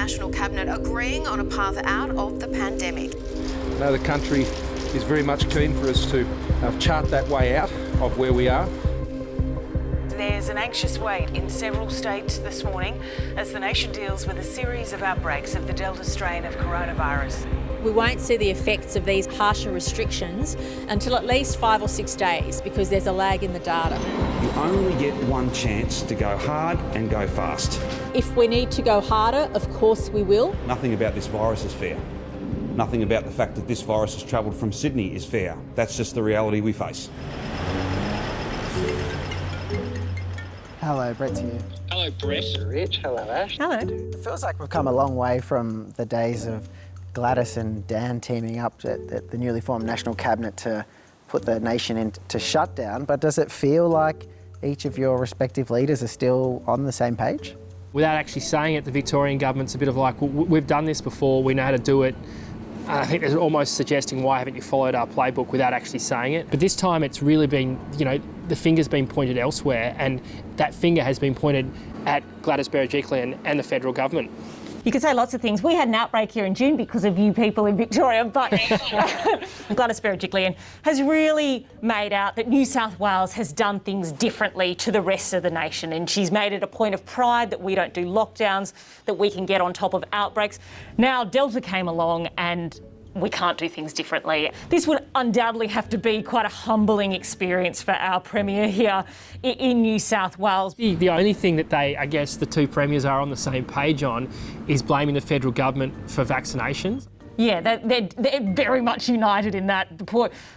National Cabinet agreeing on a path out of the pandemic. I know the country is very much keen for us to chart that way out of where we are. There's an anxious wait in several states this morning as the nation deals with a series of outbreaks of the Delta strain of coronavirus. We won't see the effects of these harsher restrictions until at least 5 or 6 days because there's a lag in the data. You only get one chance to go hard and go fast. If we need to go harder, of course we will. Nothing about this virus is fair. Nothing about the fact that this virus has travelled from Sydney is fair. That's just the reality we face. Hello, Brett's here. Hello, Brett. Rich, hello, Ash. Hello. It feels like we've come a long way from the days of Gladys and Dan teaming up at the newly formed National Cabinet to put the nation into shutdown, but does it feel like each of your respective leaders are still on the same page? Without actually saying it, the Victorian government's a bit of like, well, we've done this before, we know how to do it. I think they're almost suggesting, why haven't you followed our playbook, without actually saying it. But this time it's really been, the finger's been pointed elsewhere, and that finger has been pointed at Gladys Berejiklian and the federal government. You could say lots of things. We had an outbreak here in June because of you people in Victoria, but Gladys Berejiklian has really made out that New South Wales has done things differently to the rest of the nation, and she's made it a point of pride that we don't do lockdowns, that we can get on top of outbreaks. Now Delta came along and we can't do things differently. This would undoubtedly have to be quite a humbling experience for our Premier here in New South Wales. The only thing that the two premiers are on the same page on is blaming the federal government for vaccinations. Yeah, they're very much united in that,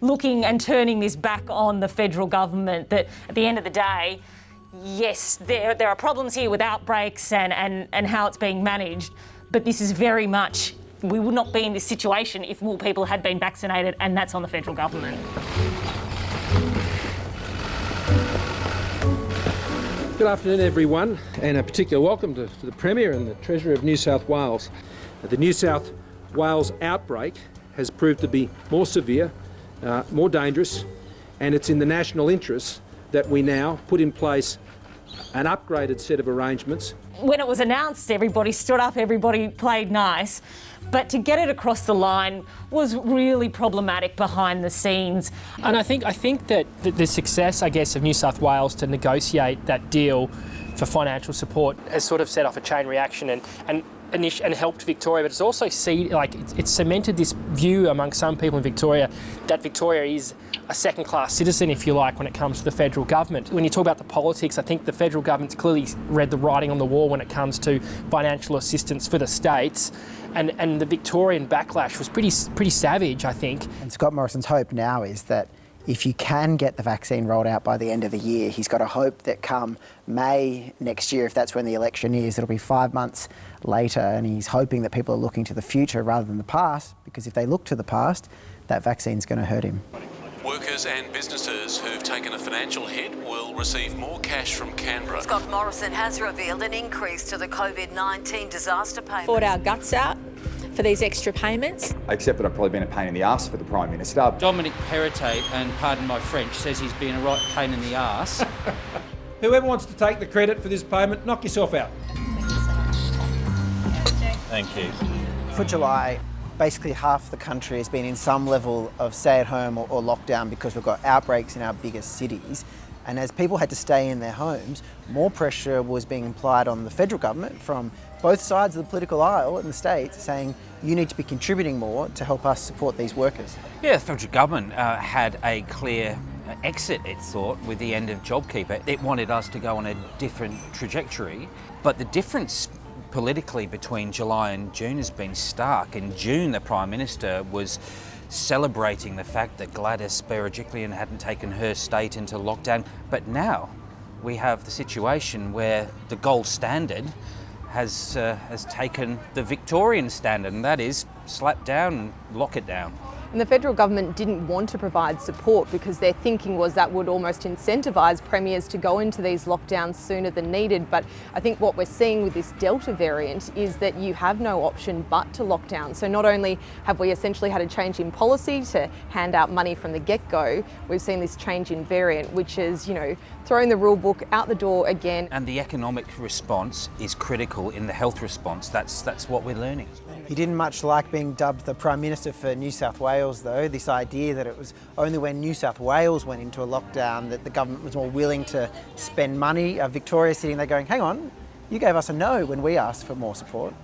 looking and turning this back on the federal government, that at the end of the day, yes, there are problems here with outbreaks and how it's being managed, but this is very much, we would not be in this situation if more people had been vaccinated, and that's on the federal government. Good afternoon, everyone, and a particular welcome to the Premier and the Treasurer of New South Wales. The New South Wales outbreak has proved to be more severe, more dangerous, and it's in the national interest that we now put in place an upgraded set of arrangements. When it was announced, everybody stood up, everybody played nice, but to get it across the line was really problematic behind the scenes. And I think that the success, of New South Wales to negotiate that deal for financial support has sort of set off a chain reaction and helped Victoria, but it's also it's cemented this view among some people in Victoria that Victoria is a second-class citizen, if you like, when it comes to the federal government. When you talk about the politics, I think the federal government's clearly read the writing on the wall when it comes to financial assistance for the states, and the Victorian backlash was pretty savage, I think. And Scott Morrison's hope now is that if you can get the vaccine rolled out by the end of the year, he's got a hope that come May next year, if that's when the election is, it'll be 5 months later, and he's hoping that people are looking to the future rather than the past, because if they look to the past, that vaccine's going to hurt him. Workers and businesses who've taken a financial hit will receive more cash from Canberra. Scott Morrison has revealed an increase to the COVID-19 disaster payments. Fought our guts out for these extra payments. I accept that I've probably been a pain in the arse for the Prime Minister. Dominic Perrottet, and pardon my French, says he's been a right pain in the arse. Whoever wants to take the credit for this payment, knock yourself out. Thank you. For July, basically half the country has been in some level of stay-at-home or lockdown because we've got outbreaks in our biggest cities. And as people had to stay in their homes, more pressure was being applied on the federal government from both sides of the political aisle in the states, saying you need to be contributing more to help us support these workers. Yeah, the federal government had a clear exit, it thought, with the end of JobKeeper. It wanted us to go on a different trajectory, but the difference politically between July and June has been stark. In June, the Prime Minister was celebrating the fact that Gladys Berejiklian hadn't taken her state into lockdown, but now we have the situation where the gold standard has taken the Victorian standard, and that is slap down and lock it down. And the federal government didn't want to provide support because their thinking was that would almost incentivise premiers to go into these lockdowns sooner than needed. But I think what we're seeing with this Delta variant is that you have no option but to lock down. So not only have we essentially had a change in policy to hand out money from the get-go, we've seen this change in variant, which is, throwing the rule book out the door again. And the economic response is critical in the health response. That's what we're learning. He didn't much like being dubbed the Prime Minister for New South Wales, though. This idea that it was only when New South Wales went into a lockdown that the government was more willing to spend money. Victoria's sitting there going, hang on, you gave us a no when we asked for more support.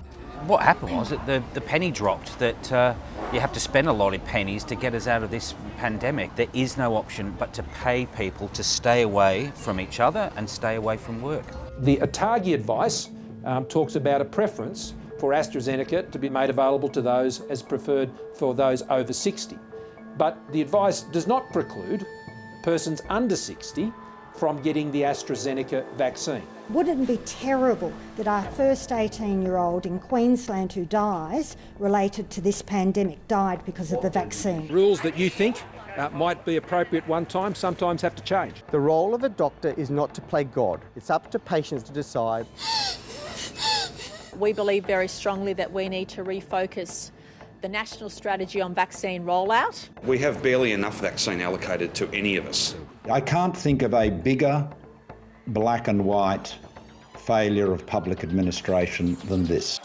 What happened was that the penny dropped, that you have to spend a lot of pennies to get us out of this pandemic. There is no option but to pay people to stay away from each other and stay away from work. The ATAGI advice talks about a preference for AstraZeneca to be made available to those as preferred for those over 60. But the advice does not preclude persons under 60 from getting the AstraZeneca vaccine. Wouldn't it be terrible that our first 18-year-old in Queensland who dies related to this pandemic died because of the vaccine? Rules that you think might be appropriate one time sometimes have to change. The role of a doctor is not to play God. It's up to patients to decide. We believe very strongly that we need to refocus the national strategy on vaccine rollout. We have barely enough vaccine allocated to any of us. I can't think of a bigger black and white failure of public administration than this.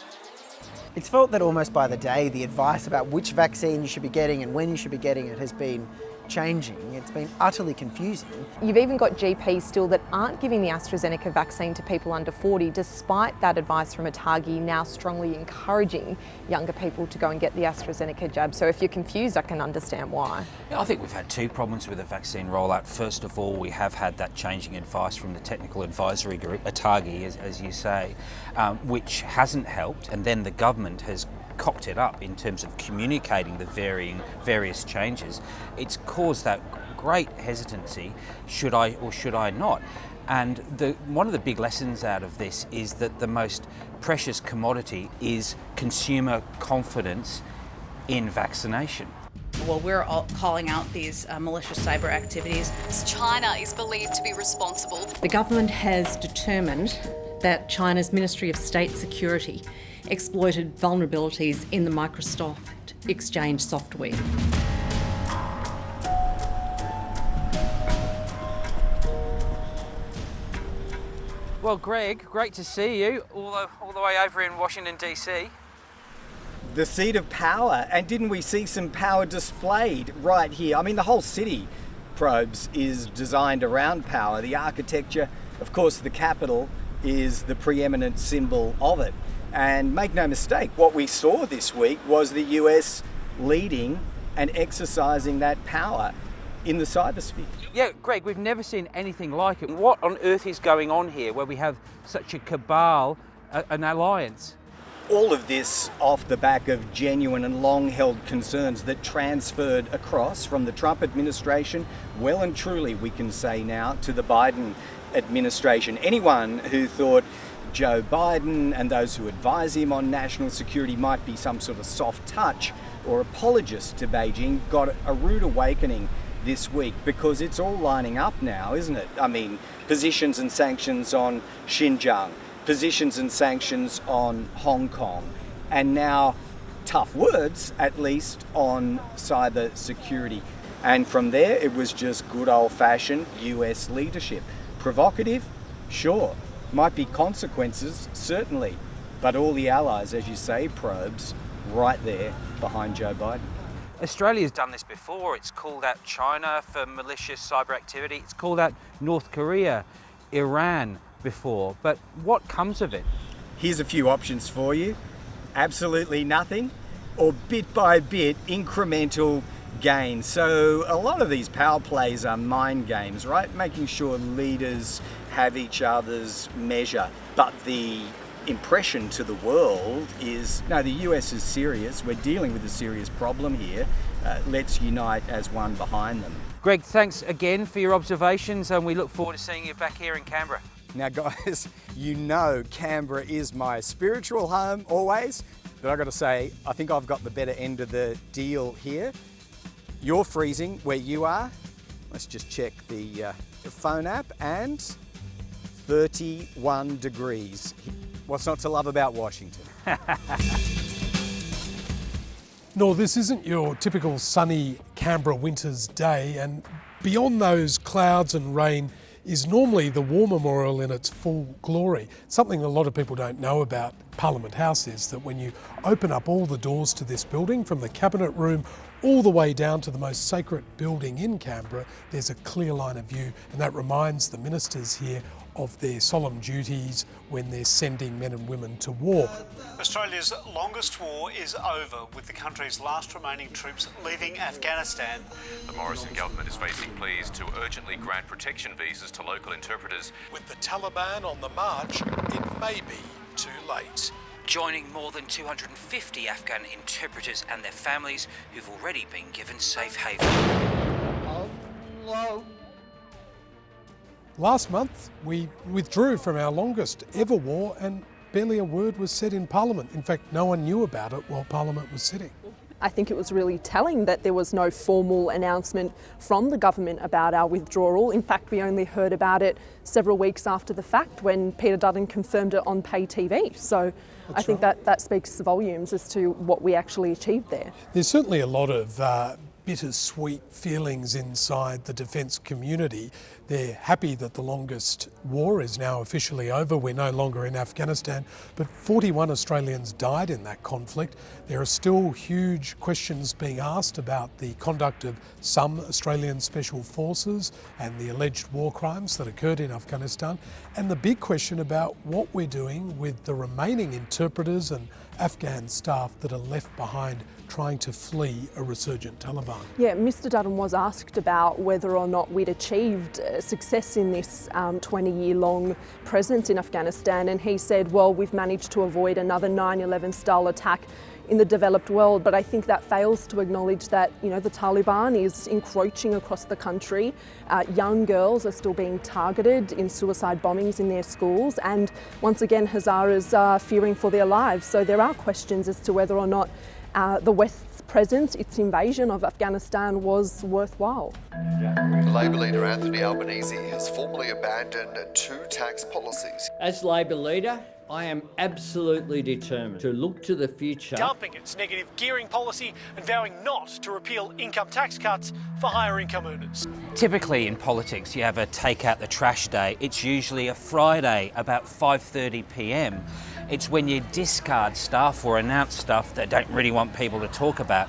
It's felt that almost by the day, the advice about which vaccine you should be getting and when you should be getting it has been changing. It's been utterly confusing. You've even got GPs still that aren't giving the AstraZeneca vaccine to people under 40, despite that advice from ATAGI now strongly encouraging younger people to go and get the AstraZeneca jab. So if you're confused, I can understand why. I think we've had two problems with the vaccine rollout. First of all, we have had that changing advice from the technical advisory group, ATAGI, as you say, which hasn't helped. And then the government has cocked it up in terms of communicating the various changes. It's caused that great hesitancy, should I or should I not? And one of the big lessons out of this is that the most precious commodity is consumer confidence in vaccination. Well, we're all calling out these malicious cyber activities. China is believed to be responsible. The government has determined that China's Ministry of State Security exploited vulnerabilities in the Microsoft Exchange software. Well, Greg, great to see you all the way over in Washington, DC. The seat of power, and didn't we see some power displayed right here? I mean, the whole city, Probes, is designed around power. The architecture, of course, the Capitol is the preeminent symbol of it. And make no mistake, what we saw this week was the US leading and exercising that power in the cybersphere. Yeah, Greg, we've never seen anything like it. What on earth is going on here where we have such a cabal, an alliance? All of this off the back of genuine and long-held concerns that transferred across from the Trump administration, well and truly, we can say now, to the Biden administration. Anyone who thought Joe Biden and those who advise him on national security might be some sort of soft touch or apologist to Beijing got a rude awakening this week, because it's all lining up now, isn't it? I mean, positions and sanctions on Xinjiang, positions and sanctions on Hong Kong, and now tough words, at least, on cyber security. And from there, it was just good old-fashioned US leadership. Provocative? Sure. Might be consequences, certainly. But all the allies, as you say, Probes, right there behind Joe Biden. Australia's done this before. It's called out China for malicious cyber activity. It's called out North Korea, Iran before. But what comes of it? Here's a few options for you. Absolutely nothing, or bit by bit, incremental gain. So a lot of these power plays are mind games, right? Making sure leaders have each other's measure. But the impression to the world is, no, the US is serious. We're dealing with a serious problem here. Let's unite as one behind them. Greg, thanks again for your observations, and we look forward to seeing you back here in Canberra. Now, guys, you know Canberra is my spiritual home always, but I've got to say, I think I've got the better end of the deal here. You're freezing where you are. Let's just check the phone app, and 31 degrees. What's not to love about Washington? No, this isn't your typical sunny Canberra winter's day, and beyond those clouds and rain is normally the War Memorial in its full glory. Something a lot of people don't know about Parliament House is that when you open up all the doors to this building, from the Cabinet Room all the way down to the most sacred building in Canberra, there's a clear line of view, and that reminds the ministers here of their solemn duties when they're sending men and women to war. Australia's longest war is over, with the country's last remaining troops leaving Afghanistan. The Morrison government is facing pleas to urgently grant protection visas to local interpreters. With the Taliban on the march, it may be too late. Joining more than 250 Afghan interpreters and their families who've already been given safe haven. Last month, we withdrew from our longest ever war, and barely a word was said in Parliament. In fact, no one knew about it while Parliament was sitting. I think it was really telling that there was no formal announcement from the government about our withdrawal. In fact, we only heard about it several weeks after the fact when Peter Dutton confirmed it on pay TV. So I think that speaks volumes as to what we actually achieved there. There's certainly a lot of bittersweet feelings inside the defence community. They're happy that the longest war is now officially over. We're no longer in Afghanistan, but 41 Australians died in that conflict. There are still huge questions being asked about the conduct of some Australian special forces and the alleged war crimes that occurred in Afghanistan, and the big question about what we're doing with the remaining interpreters and Afghan staff that are left behind trying to flee a resurgent Taliban. Yeah, Mr Dutton was asked about whether or not we'd achieved success in this 20-year-long presence in Afghanistan, and he said, well, we've managed to avoid another 9/11 style attack in the developed world, but I think that fails to acknowledge that, you know, the Taliban is encroaching across the country. Young girls are still being targeted in suicide bombings in their schools, and once again Hazaras are fearing for their lives. So there are questions as to whether or not the West's presence, its invasion of Afghanistan, was worthwhile. Labor leader Anthony Albanese has formally abandoned 2 tax policies. As Labor leader, I am absolutely determined to look to the future. Dumping its negative gearing policy and vowing not to repeal income tax cuts for higher income earners. Typically in politics, you have a take out the trash day. It's usually a Friday about 5:30 p.m. It's when you discard stuff or announce stuff that don't really want people to talk about.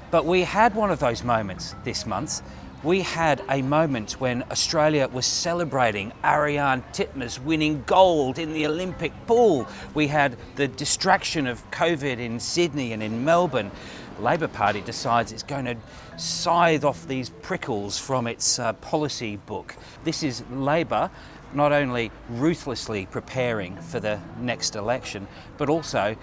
But we had one of those moments this month. We had a moment when Australia was celebrating Ariane Titmus winning gold in the Olympic pool. We had the distraction of COVID in Sydney and in Melbourne. Labor Party decides it's going to scythe off these prickles from its policy book. This is Labor not only ruthlessly preparing for the next election, but also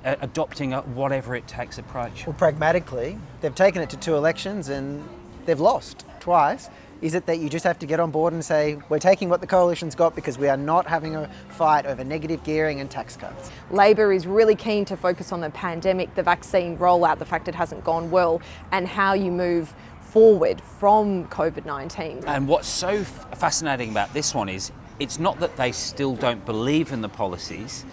adopting a whatever it takes approach. Well, pragmatically, they've taken it to 2 elections and they've lost twice. Is it that you just have to get on board and say, we're taking what the coalition's got because we are not having a fight over negative gearing and tax cuts? Labor is really keen to focus on the pandemic, the vaccine rollout, the fact it hasn't gone well, and how you move forward from COVID-19. And what's so fascinating about this one is it's not that they still don't believe in the policies,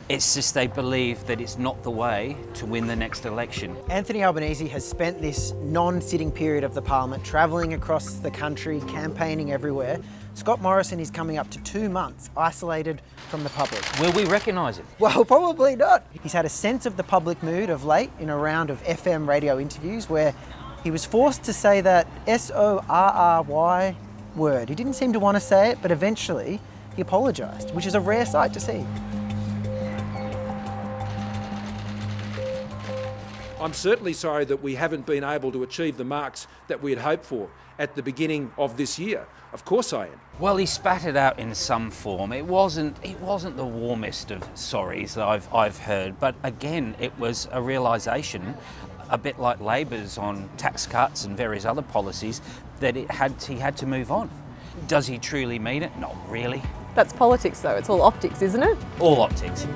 it's just they believe that it's not the way to win the next election. Anthony Albanese has spent this non-sitting period of the Parliament travelling across the country, campaigning everywhere. Scott Morrison is coming up to 2 months isolated from the public. Will we recognise it? Well, probably not. He's had a sense of the public mood of late in a round of FM radio interviews where he was forced to say that SORRY word. He didn't seem to want to say it, but eventually he apologised, which is a rare sight to see. I'm certainly sorry that we haven't been able to achieve the marks that we had hoped for at the beginning of this year. Of course I am. Well, he spat it out in some form. It wasn't the warmest of sorries that I've heard, but again, it was a realisation, a bit like Labor's on tax cuts and various other policies, that he had to move on. Does he truly mean it? Not really. That's politics though, it's all optics, isn't it? All optics.